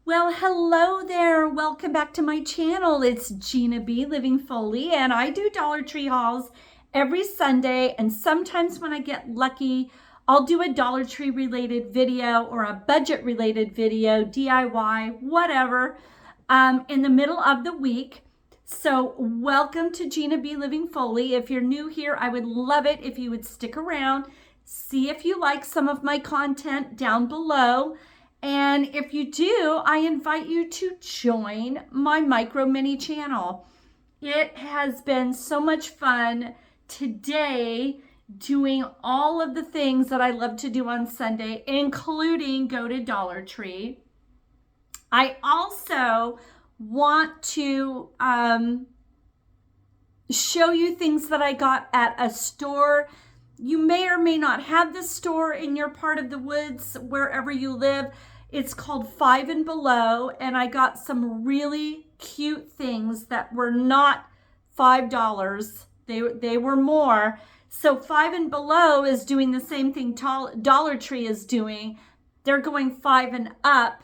Well, hello there. Welcome back to my channel. It's Gina B. Living Foley, and I do Dollar Tree hauls every Sunday. And sometimes when I get lucky, I'll do a Dollar Tree related video or a budget related video, DIY, whatever, in the middle of the week. So welcome to Gina B. Living Foley. If you're new here, I would love it if you would stick around, see if you like some of my content down below. And if you do, I invite you to join my micro mini channel. It has been so much fun today doing all of the things that I love to do on Sunday, including go to Dollar Tree. I also want to show you things that I got at a store. You may or may not have this store in your part of the woods, wherever you live. It's called Five and Below, and I got some really cute things that were not $5. They were more. So Five and Below is doing the same thing Dollar Tree is doing. They're going 5 and up,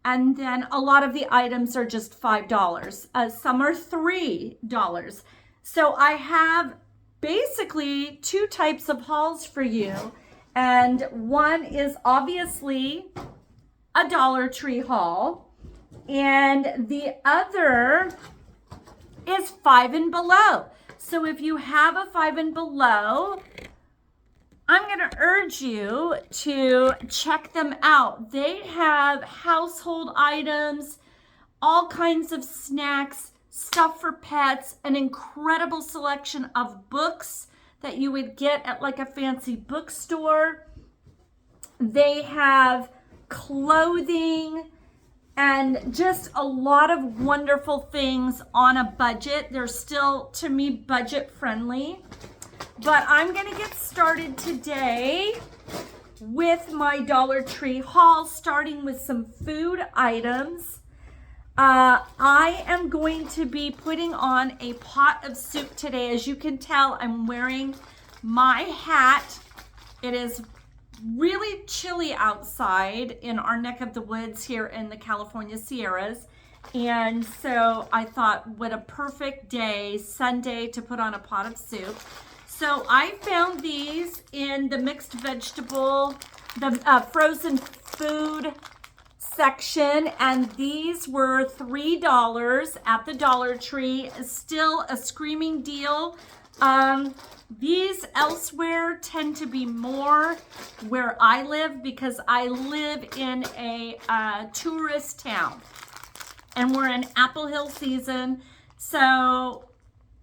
and then a lot of the items are just $5. Some are $3. So I have basically two types of hauls for you, and one is obviously a Dollar Tree haul, and the other is Five and Below. So if you have a Five and Below, I'm going to urge you to check them out. They have household items, all kinds of snacks, stuff for pets, an incredible selection of books that you would get at like a fancy bookstore. They have clothing and just a lot of wonderful things on a budget. They're still, to me, budget friendly. But I'm going to get started today with my Dollar Tree haul, starting with some food items. I am going to be putting on a pot of soup today. As you can tell, I'm wearing my hat. It is really chilly outside in our neck of the woods here in the California Sierras. And so I thought, what a perfect day, Sunday, to put on a pot of soup. So I found these in the mixed vegetable, the frozen food section, and these were $3 at the Dollar Tree. Still a screaming deal. These elsewhere tend to be more where I live, because I live in a tourist town, and we're in Apple Hill season, so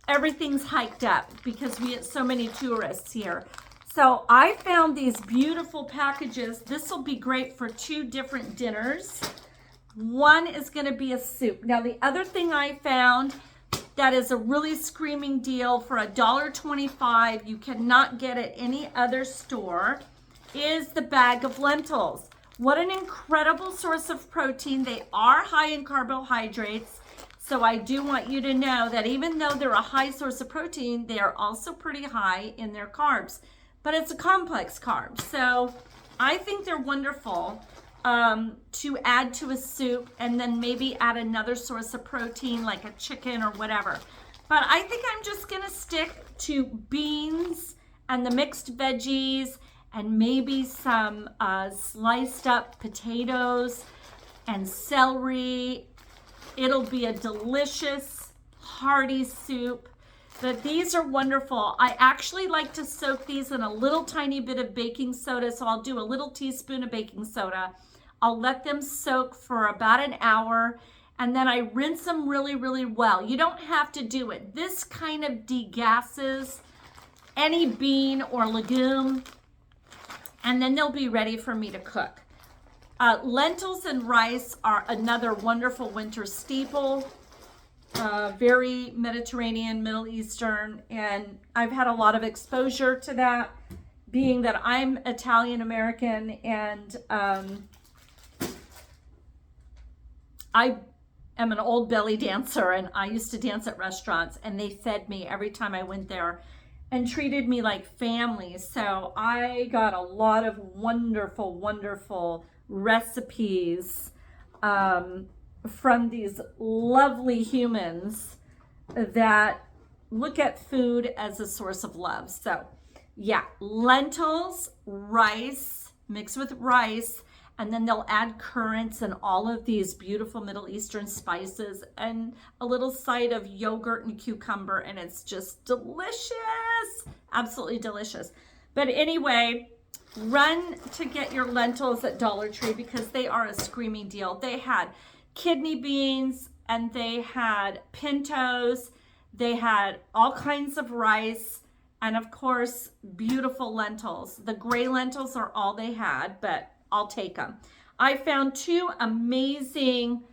everything's hiked up because we get so many tourists here. So I found these beautiful packages. This will be great for two different dinners. One is going to be a soup. Now, the other thing I found that is a really screaming deal for $1.25, you cannot get at any other store, is the bag of lentils. What an incredible source of protein. They are high in carbohydrates, so I do want you to know that even though they're a high source of protein, they are also pretty high in their carbs. But it's a complex carb, so I think they're wonderful to add to a soup, and then maybe add another source of protein like a chicken or whatever. But I think I'm just gonna stick to beans and the mixed veggies, and maybe some sliced up potatoes and celery. It'll be a delicious, hearty soup. But these are wonderful. I actually like to soak these in a little tiny bit of baking soda, so I'll do a little teaspoon of baking soda. I'll let them soak for about an hour, and then I rinse them really, really well. You don't have to do it. This kind of degasses any bean or legume, and then they'll be ready for me to cook. Lentils and rice are another wonderful winter staple. Very Mediterranean, Middle Eastern, and I've had a lot of exposure to that, being that I'm Italian American, and I am an old belly dancer, and I used to dance at restaurants, and they fed me every time I went there and treated me like family. So I got a lot of wonderful, wonderful recipes from these lovely humans that look at food as a source of love. So yeah, lentils, rice, mixed with rice, and then they'll add currants and all of these beautiful Middle Eastern spices and a little side of yogurt and cucumber, and it's just delicious. Absolutely delicious. But anyway, run to get your lentils at Dollar Tree because they are a screaming deal. They had kidney beans and they had pintos. They had all kinds of rice and of course, beautiful lentils. The gray lentils are all they had, but I'll take them. I found two amazing,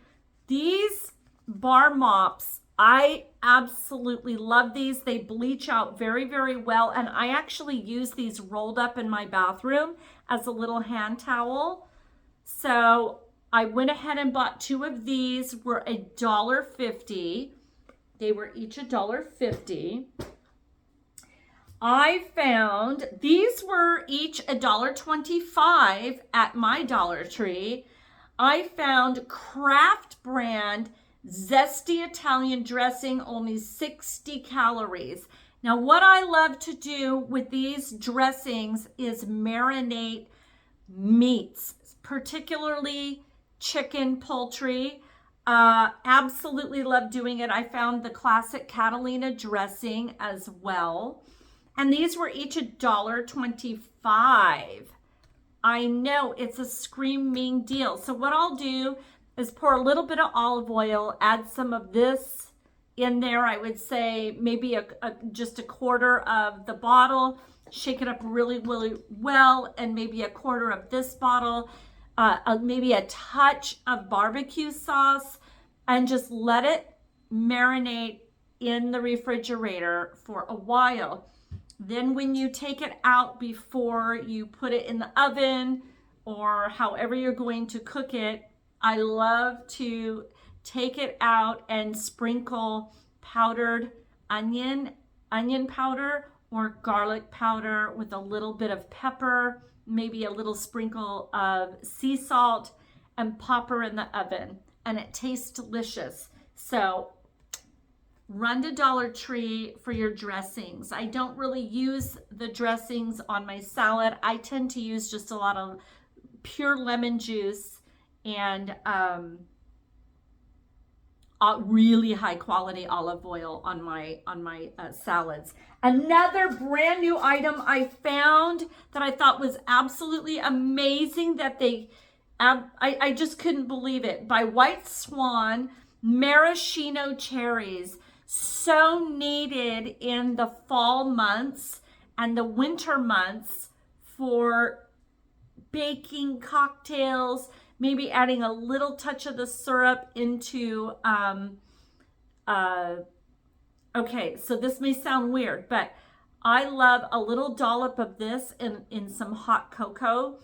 these bar mops. I absolutely love these. They bleach out very, very well. And I actually use these rolled up in my bathroom as a little hand towel. So I went ahead and bought two of these. Were $1.50. They were each $1.50. I found these were each $1.25 at my Dollar Tree. I found Kraft brand zesty Italian dressing, only 60 calories. Now, what I love to do with these dressings is marinate meats, particularly chicken, poultry. Absolutely love doing it. I found the classic Catalina dressing as well. And these were each $1.25. I know it's a screaming deal. So what I'll do is pour a little bit of olive oil, add some of this in there. I would say maybe just a quarter of the bottle, shake it up really, really well, and maybe a quarter of this bottle, maybe a touch of barbecue sauce, and just let it marinate in the refrigerator for a while. Then when you take it out before you put it in the oven or however you're going to cook it, I love to take it out and sprinkle powdered onion powder or garlic powder with a little bit of pepper, maybe a little sprinkle of sea salt, and pop her in the oven. And it tastes delicious. So run to Dollar Tree for your dressings. I don't really use the dressings on my salad. I tend to use just a lot of pure lemon juice and really high quality olive oil on my salads. Another brand new item I found that I thought was absolutely amazing that I just couldn't believe it. By White Swan, maraschino cherries. So needed in the fall months and the winter months for baking cocktails, maybe adding a little touch of the syrup into, okay, so this may sound weird, but I love a little dollop of this in some hot cocoa.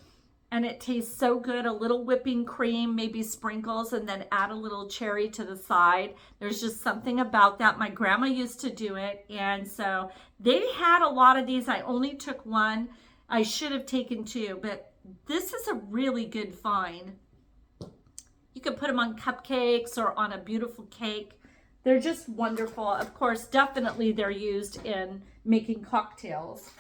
And it tastes so good. A little whipping cream, maybe sprinkles, and then add a little cherry to the side. There's just something about that. My grandma used to do it. And so they had a lot of these. I only took one. I should have taken two, but this is a really good find. You could put them on cupcakes or on a beautiful cake. They're just wonderful. Of course, definitely they're used in making cocktails.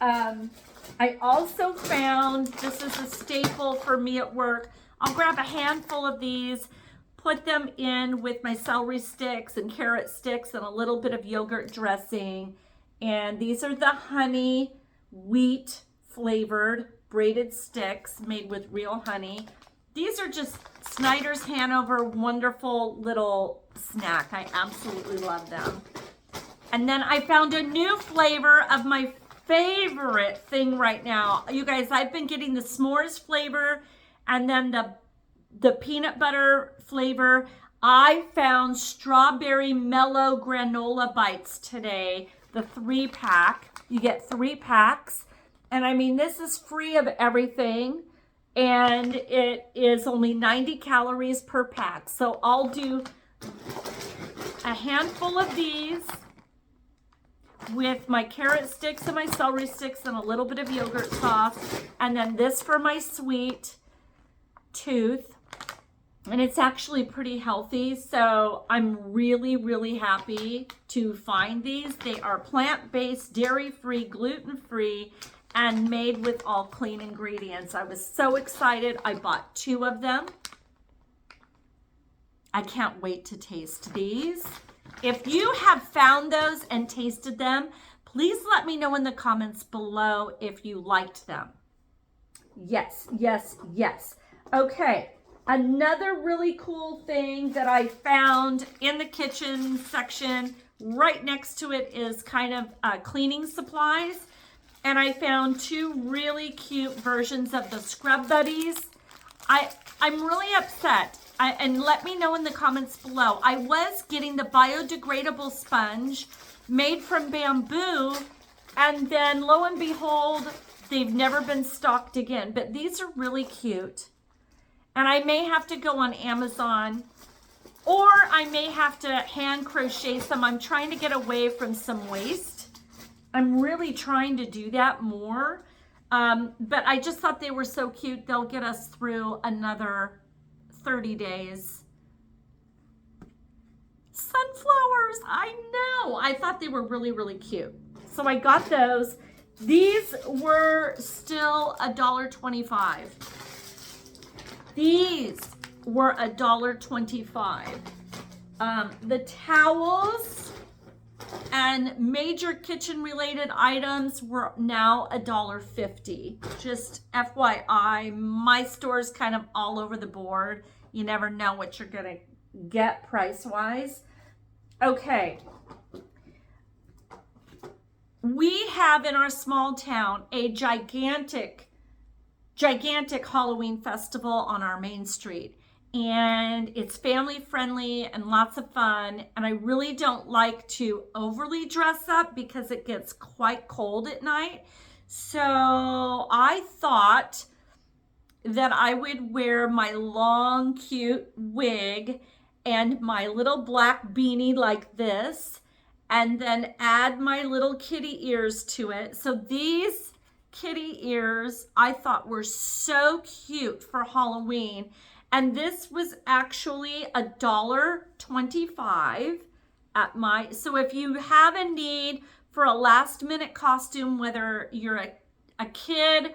I also found, this is a staple for me at work, I'll grab a handful of these, put them in with my celery sticks and carrot sticks and a little bit of yogurt dressing. And these are the honey wheat flavored braided sticks made with real honey. These are just Snyder's Hanover wonderful little snack. I absolutely love them. And then I found a new flavor of my favorite thing right now. You guys, I've been getting the s'mores flavor and then the peanut butter flavor. I found strawberry mellow granola bites today, the 3-pack. You get 3 packs. And I mean, this is free of everything. And it is only 90 calories per pack. So I'll do a handful of these with my carrot sticks and my celery sticks and a little bit of yogurt sauce. And then this for my sweet tooth. and it's actually pretty healthy. So I'm really, really happy to find these. They are plant-based, dairy-free, gluten-free, and made with all clean ingredients. I was so excited. I bought 2 of them. I can't wait to taste these. If you have found those and tasted them, please let me know in the comments below if you liked them. Yes, yes, yes. Okay, another really cool thing that I found in the kitchen section, right next to it is kind of cleaning supplies. And I found 2 really cute versions of the Scrub Buddies. I'm really upset. And let me know in the comments below. I was getting the biodegradable sponge made from bamboo, and then lo and behold, they've never been stocked again. But these are really cute. And I may have to go on Amazon, or I may have to hand crochet some. I'm trying to get away from some waste. I'm really trying to do that more. But I just thought they were so cute. They'll get us through another 30 days. Sunflowers, I know. I thought they were really, really cute. So I got those. These were still $1.25. These were $1.25. The towels and major kitchen related items were now $1.50. Just FYI, my store's kind of all over the board. You never know what you're gonna get price wise. Okay. We have in our small town a gigantic Halloween festival on our main street. And it's family friendly and lots of fun. And I really don't like to overly dress up because it gets quite cold at night. So I thought that I would wear my long, cute wig and my little black beanie like this, and then add my little kitty ears to it. So these kitty ears I thought were so cute for Halloween. And this was actually $1.25 at my, so if you have a need for a last minute costume, whether you're a kid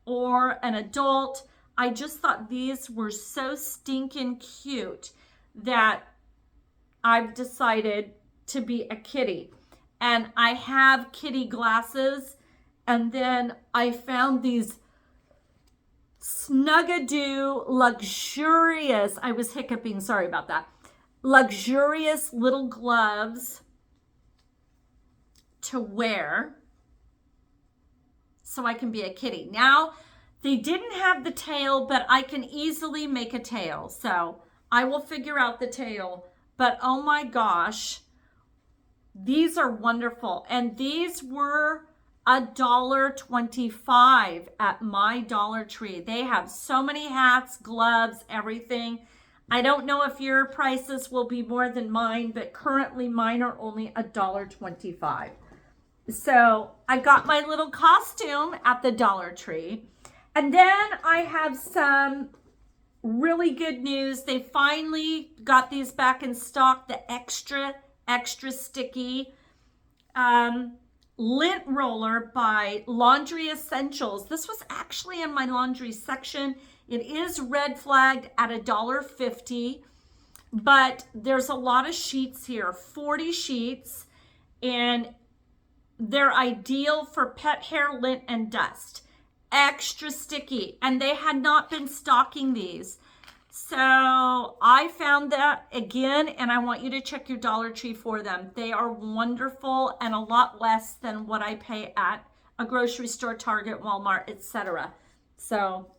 or an adult, I just thought these were so stinking cute that I've decided to be a kitty. And I have kitty glasses, and then I found these Snuggadoo luxurious, I was hiccuping, sorry about that, luxurious little gloves to wear so I can be a kitty. Now, they didn't have the tail, but I can easily make a tail, so I will figure out the tail. But oh my gosh, these are wonderful. And these were $1.25 at my Dollar Tree. They have so many hats, gloves, everything. I don't know if your prices will be more than mine, but currently mine are only $1.25. So I got my little costume at the Dollar Tree. And then I have some really good news. They finally got these back in stock, the extra sticky lint roller by Laundry Essentials. This was actually in my laundry section. It is red flagged at $1.50, but there's a lot of sheets here, 40 sheets, and they're ideal for pet hair, lint, and dust. Extra sticky, and they had not been stocking these. So I found that again, and I want you to check your Dollar Tree for them. They are wonderful and a lot less than what I pay at a grocery store, Target, Walmart, etc. So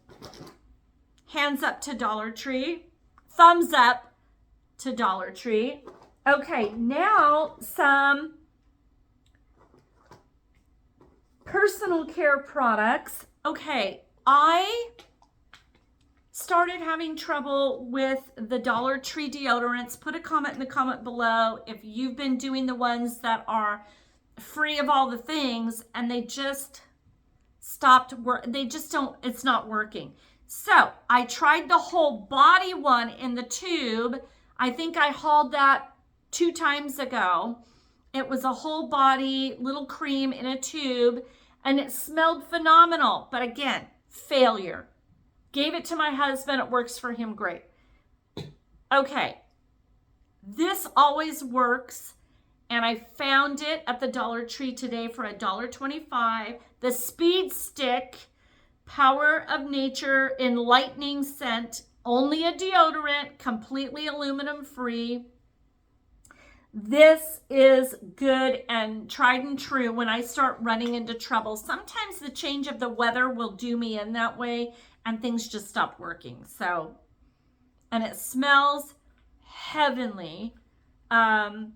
hands up to Dollar Tree. Thumbs up to Dollar Tree. Okay, now some personal care products. Okay, I started having trouble with the Dollar Tree deodorants. Put a comment in the comment below if you've been doing the ones that are free of all the things and they just stopped work. They just don't, it's not working. So I tried the whole body one in the tube. I think I hauled that 2 times ago. It was a whole body little cream in a tube, and it smelled phenomenal. But again, failure. Gave it to my husband. It works for him great. Okay. This always works. And I found it at the Dollar Tree today for $1.25. The Speed Stick Power of Nature Enlightening Scent. Only a deodorant, completely aluminum free. This is good and tried and true when I start running into trouble. Sometimes the change of the weather will do me in that way and things just stop working. So, and it smells heavenly. And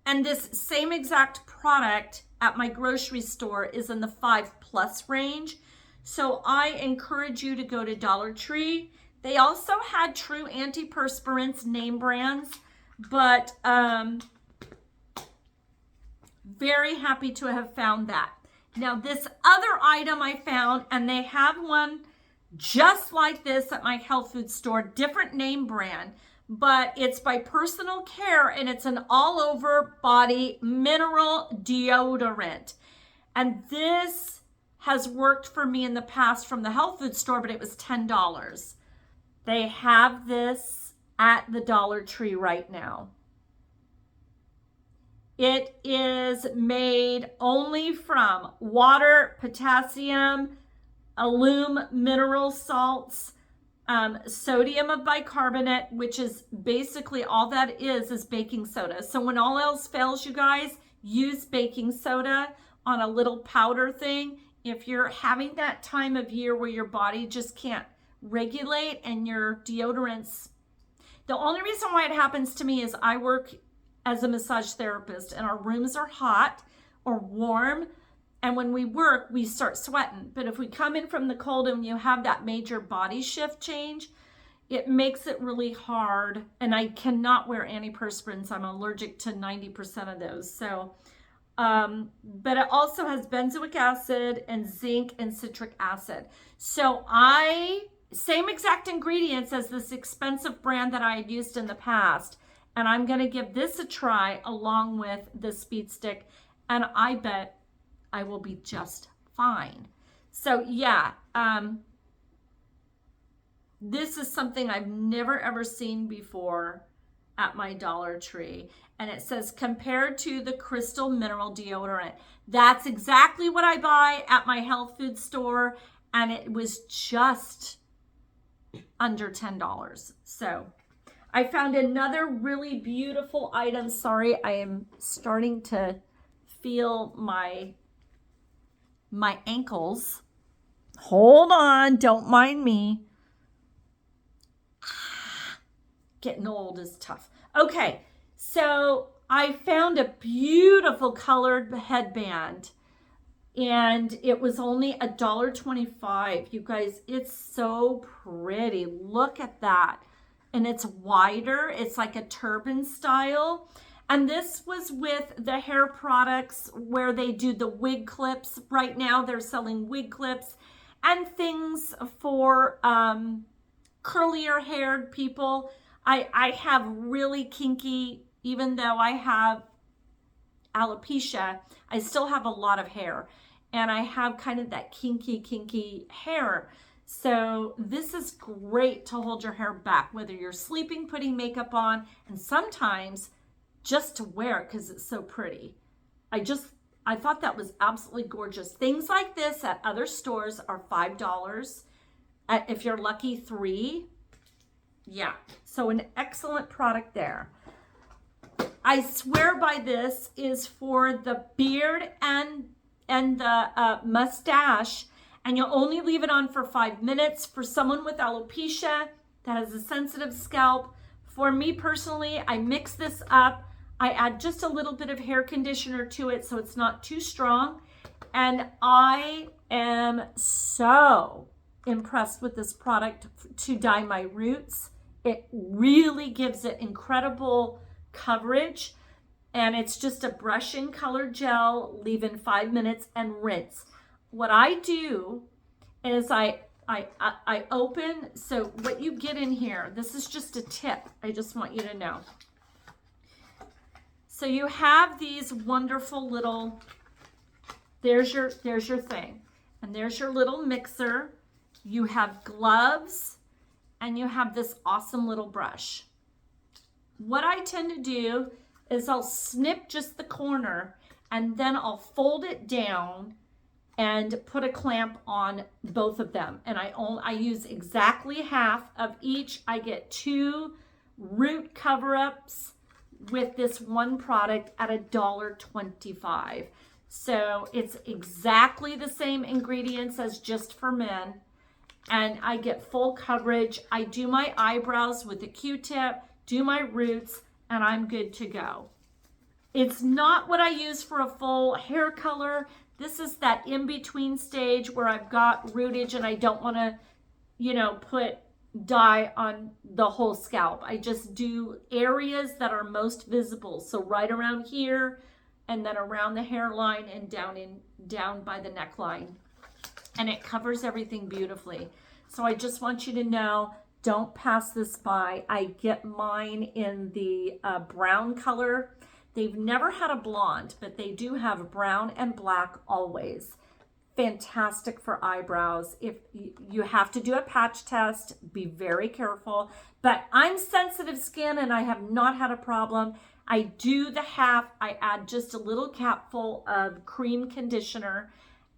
this same exact product at my grocery store is in the 5+ range. So I encourage you to go to Dollar Tree. They also had true antiperspirants name brands, but very happy to have found that. Now this other item I found, and they have one just like this at my health food store, different name brand, but it's by Personal Care, and it's an all over body mineral deodorant. And this has worked for me in the past from the health food store, but it was $10. They have this at the Dollar Tree right now. It is made only from water, potassium, mineral salts, sodium of bicarbonate, which is basically all that is baking soda. So when all else fails, you guys, use baking soda on a little powder thing. If you're having that time of year where your body just can't regulate and your deodorants, the only reason why it happens to me is I work as a massage therapist and our rooms are hot or warm. And when we work, we start sweating. But if we come in from the cold and you have that major body shift change, it makes it really hard. And I cannot wear antiperspirants. I'm allergic to 90% of those. So, but it also has benzoic acid and zinc and citric acid. So same exact ingredients as this expensive brand that I had used in the past. And I'm going to give this a try along with the Speed Stick. And I bet I will be just fine. So yeah, this is something I've never ever seen before at my Dollar Tree. And it says compared to the Crystal Mineral Deodorant. That's exactly what I buy at my health food store. And it was just under $10. So I found another really beautiful item. Sorry, I am starting to feel my ankles. Hold on, don't mind me. Getting old is tough. Okay, so I found a beautiful colored headband, and it was only $1.25. You guys, it's so pretty. Look at that. And it's wider. It's like a turban style. And this was with the hair products where they do the wig clips. Right now they're selling wig clips and things for curlier haired people. I have really kinky, even though I have alopecia, I still have a lot of hair. And I have kind of that kinky hair. So this is great to hold your hair back, whether you're sleeping, putting makeup on, and sometimes just to wear it because it's so pretty. I thought that was absolutely gorgeous. Things like this at other stores are $5. If you're lucky, $3. Yeah, so an excellent product there. I swear by this is for the beard and the mustache, and you'll only leave it on for 5 minutes. For someone with alopecia that has a sensitive scalp, for me personally, I mix this up. I add just a little bit of hair conditioner to it so it's not too strong. And I am so impressed with this product to dye my roots. It really gives it incredible coverage. And it's just a brush-in colored gel, leave in 5 minutes and rinse. What I do is I I open, so what you get in here, this is just a tip. I just want you to know. So you have these wonderful little, there's your thing. And there's your little mixer. You have gloves and you have this awesome little brush. What I tend to do is I'll snip just the corner and then I'll fold it down and put a clamp on both of them. And I use exactly half of each. I get 2 root cover-ups with this one product at $1.25. So it's exactly the same ingredients as Just for Men. And I get full coverage. I do my eyebrows with a Q-tip, do my roots, and I'm good to go. It's not what I use for a full hair color. This is that in-between stage where I've got rootage and I don't want to, you know, put dye on the whole scalp. I just do areas that are most visible. So right around here and then around the hairline and down by the neckline. And it covers everything beautifully. So I just want you to know, don't pass this by. I get mine in the brown color. They've never had a blonde, but they do have brown and black always. Fantastic for eyebrows. If you have to do a patch test, be very careful. But I'm sensitive skin and I have not had a problem. I do the half. I add just a little capful of cream conditioner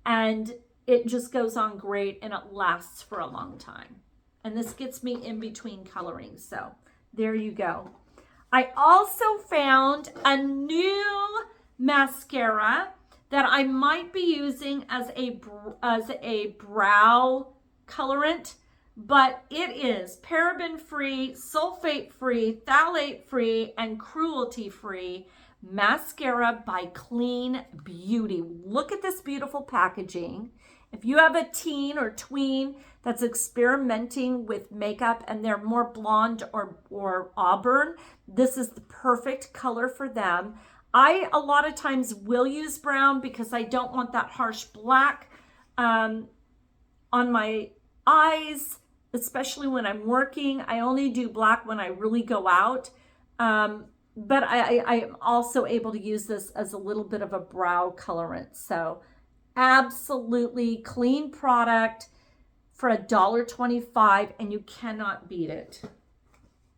and it just goes on great and it lasts for a long time. And this gets me in between coloring. So there you go. I also found a new mascara that I might be using as a brow colorant, but it is paraben-free, sulfate-free, phthalate-free, and cruelty-free mascara by Clean Beauty. Look at this beautiful packaging. If you have a teen or tween that's experimenting with makeup and they're more blonde or auburn, this is the perfect color for them. I, a lot of times, will use brown because I don't want that harsh black on my eyes, especially when I'm working. I only do black when I really go out. But I am also able to use this as a little bit of a brow colorant. So absolutely clean product for $1.25 and you cannot beat it.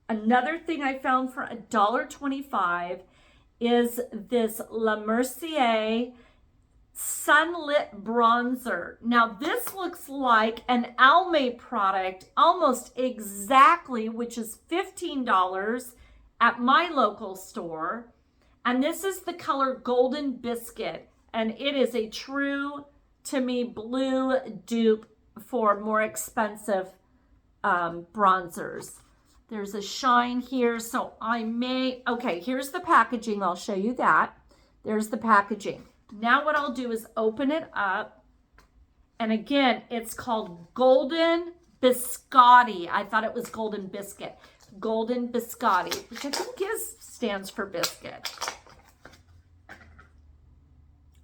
Another thing I found for $1.25 is this La Mercier Sunlit Bronzer. Now this looks like an Almay product almost exactly, which is $15 at my local store. And this is the color Golden Biscuit. And it is a true, to me, blue dupe for more expensive bronzers. There's a shine here, so I may, okay, here's the packaging. I'll show you that. There's the packaging. Now what I'll do is open it up. And again, it's called Golden Biscotti. I thought it was Golden Biscuit. Golden Biscotti, which I think stands for biscuit.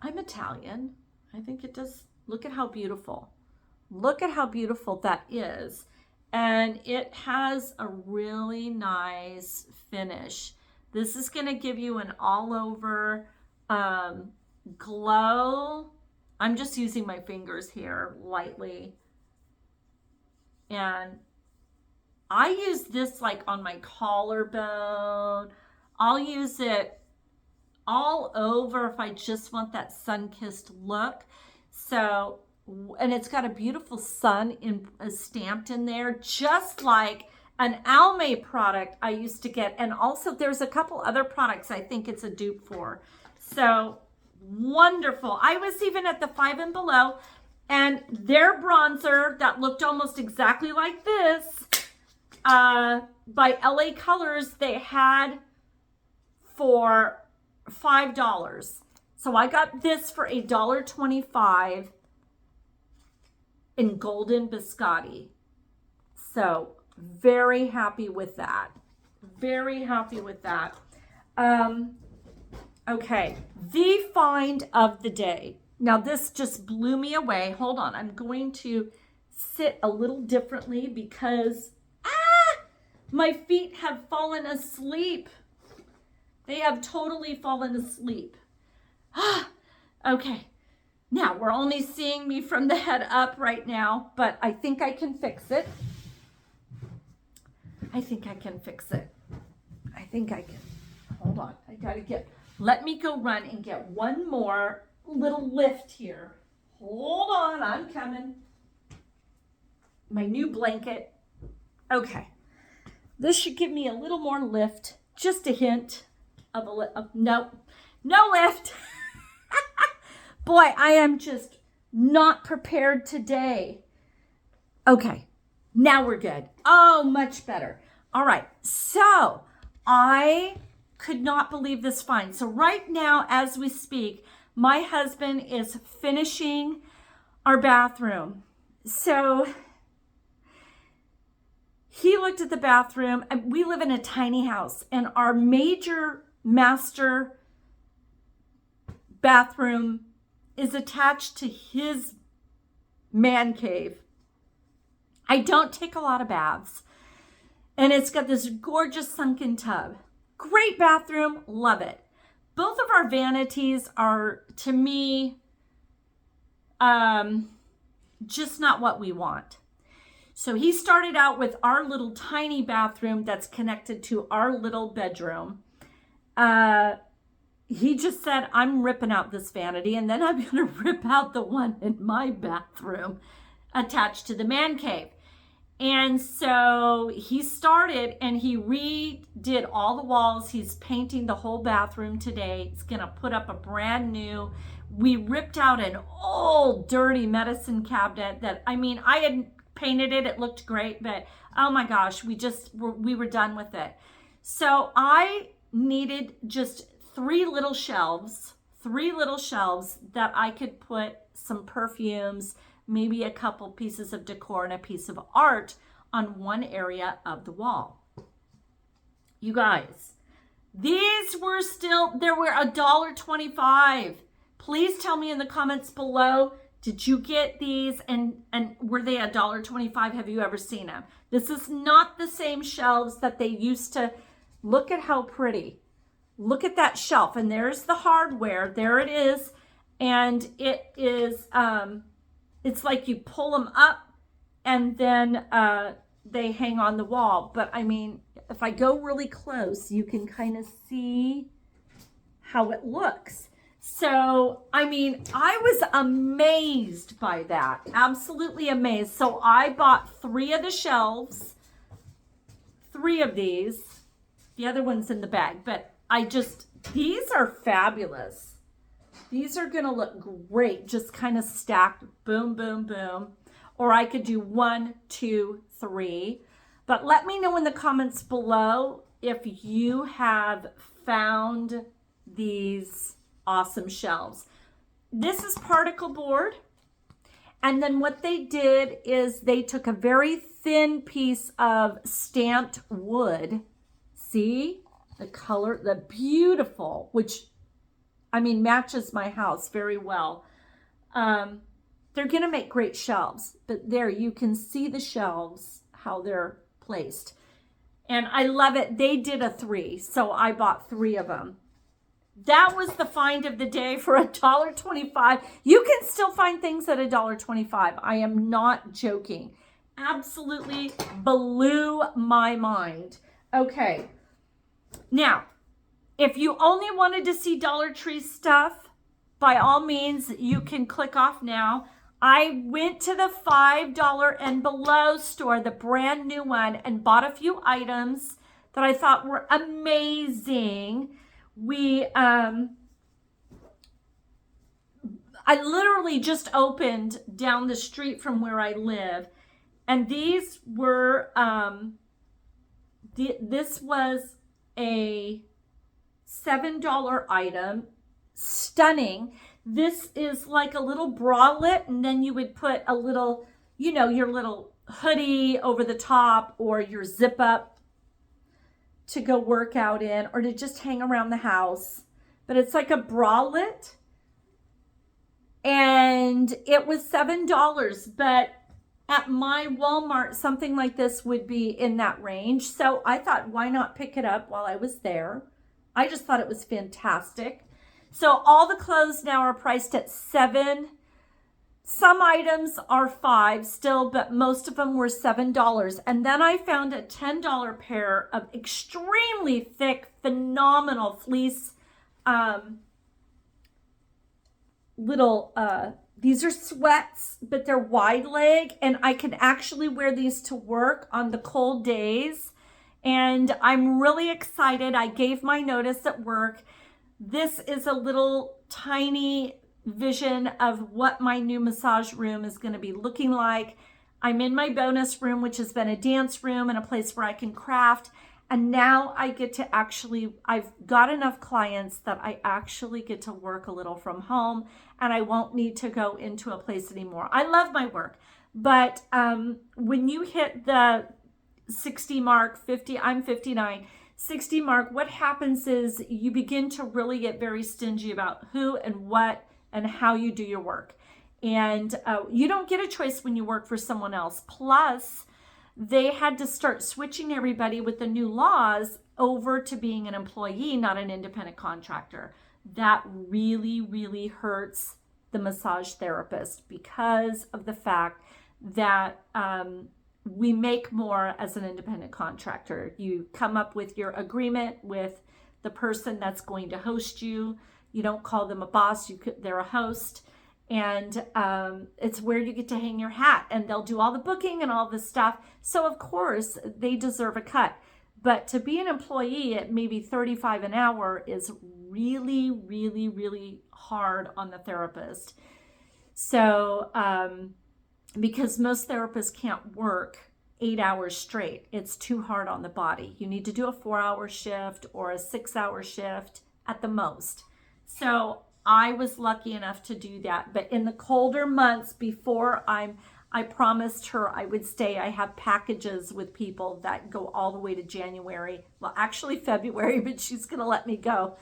I'm Italian. I think it does. Look at how beautiful. Look at how beautiful that is. And it has a really nice finish. This is going to give you an all over glow. I'm just using my fingers here lightly. And I use this like on my collarbone. I'll use it all over if I just want that sun-kissed look. So, and it's got a beautiful sun stamped in there, just like an Almay product I used to get. And also there's a couple other products I think it's a dupe for. So wonderful. I was even at the 5 and Below, and their bronzer that looked almost exactly like this by LA Colors, they had for $5. So I got this for $1.25 in Golden Biscotti. So very happy with that. Very happy with that. Okay, the find of the day. Now this just blew me away. Hold on, I'm going to sit a little differently because my feet have fallen asleep. They have totally fallen asleep. Okay, now we're only seeing me from the head up right now, but I think I can fix it. I think I can fix it. I think I can. Hold on, let me go run and get one more little lift here. Hold on, I'm coming. My new blanket. Okay, this should give me a little more lift, just a hint of a lift. No lift. Boy, I am just not prepared today. Okay, now we're good. Oh, much better. All right, so I could not believe this find. So right now, as we speak, my husband is finishing our bathroom. So he looked at the bathroom, and we live in a tiny house, and our major master bathroom is attached to his man cave. I don't take a lot of baths, and it's got this gorgeous sunken tub. Great bathroom, love it. Both of our vanities are, to me, just not what we want. So he started out with our little tiny bathroom that's connected to our little bedroom. He just said, I'm ripping out this vanity, and then I'm going to rip out the one in my bathroom attached to the man cave. And so he started and he redid all the walls. He's painting the whole bathroom today. He's going to put up a brand new. We ripped out an old dirty medicine cabinet that, I mean, I had painted it. It looked great, but oh my gosh, we were done with it. So I needed just three little shelves that I could put some perfumes, maybe a couple pieces of decor and a piece of art on one area of the wall. You guys, these were there were $1.25. Please tell me in the comments below, did you get these and were they $1.25? Have you ever seen them? This is not the same shelves that they used to. Look at how pretty. Look at that shelf, and there's the hardware. There it is, and it is it's like you pull them up and then they hang on the wall. But I mean, if I go really close, you can kind of see how it looks. So, I mean, I was amazed by that. Absolutely amazed. So I bought 3 of the shelves, 3 of these. The other one's in the bag, but these are fabulous. These are going to look great, just kind of stacked, boom, boom, boom. Or I could do 1, 2, 3. But let me know in the comments below if you have found these awesome shelves. This is particle board. And then what they did is they took a very thin piece of stamped wood. See the color, the beautiful, which I mean, matches my house very well. They're going to make great shelves, but there you can see the shelves, how they're placed. And I love it. They did a 3, so I bought 3 of them. That was the find of the day for $1.25. You can still find things at $1.25. I am not joking. Absolutely blew my mind. Okay. Now, if you only wanted to see Dollar Tree stuff, by all means, you can click off now. I went to the $5 and below store, the brand new one, and bought a few items that I thought were amazing. I literally just opened down the street from where I live, and these were, this was a $7 item. Stunning. This is like a little bralette, and then you would put a little, your little hoodie over the top, or your zip up to go work out in, or to just hang around the house. But it's like a bralette, and it was $7, but At my Walmart, something like this would be in that range. So I thought, why not pick it up while I was there? I just thought it was fantastic. So all the clothes now are priced at $7. Some items are $5 still, but most of them were $7. And then I found a $10 pair of extremely thick, phenomenal fleece these are sweats, but they're wide leg, and I can actually wear these to work on the cold days. And I'm really excited. I gave my notice at work. This is a little tiny vision of what my new massage room is going to be looking like. I'm in my bonus room, which has been a dance room and a place where I can craft. And now I get to I've got enough clients that I actually get to work a little from home, and I won't need to go into a place anymore. I love my work, but when you hit the 60 mark, 50, I'm 59, 60 mark, what happens is you begin to really get very stingy about who and what and how you do your work. And you don't get a choice when you work for someone else. Plus, they had to start switching everybody with the new laws over to being an employee, not an independent contractor. That really, really hurts the massage therapist because of the fact that we make more as an independent contractor. You come up with your agreement with the person that's going to host you. You don't call them a boss, they're a host. And it's where you get to hang your hat, and they'll do all the booking and all this stuff. So of course they deserve a cut. But to be an employee at maybe $35 an hour is really, really, really hard on the therapist. So because most therapists can't work 8 hours straight, it's too hard on the body. You need to do a 4-hour shift or a 6-hour shift at the most. So I was lucky enough to do that. But in the colder months before I promised her I would stay. I have packages with people that go all the way to January. Well, actually February, but she's going to let me go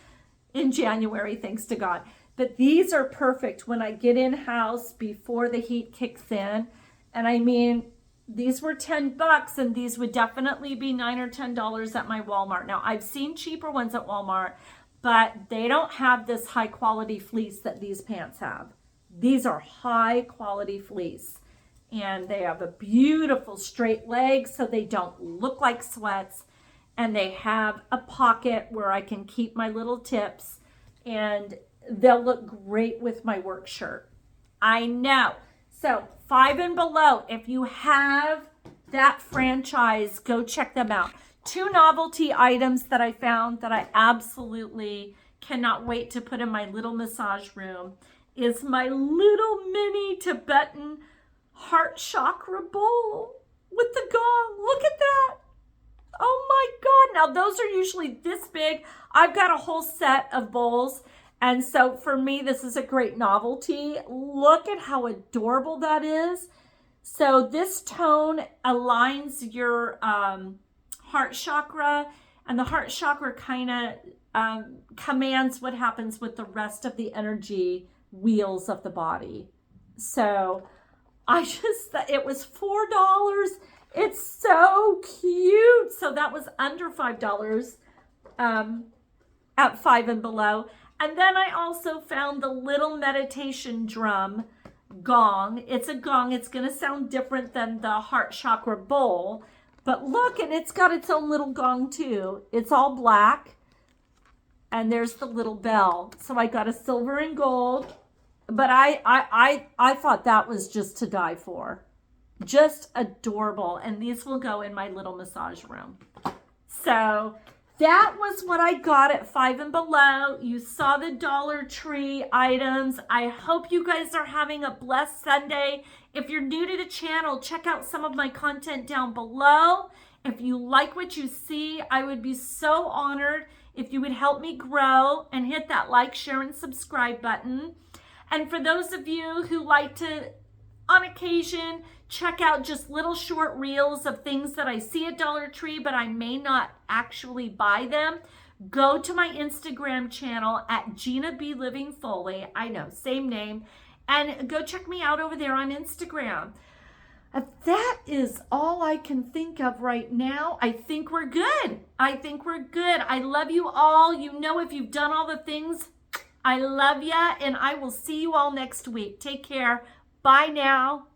in January, thanks to God. But these are perfect when I get in house before the heat kicks in. And I mean, these were $10, and these would definitely be $9 or $10 at my Walmart. Now, I've seen cheaper ones at Walmart, but they don't have this high quality fleece that these pants have. These are high quality fleece, and they have a beautiful straight leg so they don't look like sweats, and they have a pocket where I can keep my little tips, and they'll look great with my work shirt. I know. So $5 and below, if you have that franchise, go check them out. 2 novelty items that I found that I absolutely cannot wait to put in my little massage room is my little mini Tibetan heart chakra bowl with the gong. Look at that. Oh my God. Now those are usually this big. I've got a whole set of bowls. And so for me, this is a great novelty. Look at how adorable that is. So this tone aligns your heart chakra, and the heart chakra kind of commands what happens with the rest of the energy wheels of the body. So I just thought it was $4. It's so cute. So that was under $5 at $5 and below. And then I also found the little meditation drum gong. It's a gong. It's going to sound different than the heart chakra bowl. But look, and it's got its own little gong too. It's all black. And there's the little bell. So I got a silver and gold. But I thought that was just to die for. Just adorable. And these will go in my little massage room. So that was what I got at $5 and below. You saw the Dollar Tree items. I hope you guys are having a blessed Sunday. If you're new to the channel, check out some of my content down below. If you like what you see, I would be so honored if you would help me grow and hit that like, share, and subscribe button. And for those of you who like to, on occasion, check out just little short reels of things that I see at Dollar Tree, but I may not actually buy them, go to my Instagram channel at Gina B. Living Foley. I know, same name. And go check me out over there on Instagram. That is all I can think of right now. I think we're good. I think we're good. I love you all. You know, if you've done all the things, I love you, and I will see you all next week. Take care. Bye now.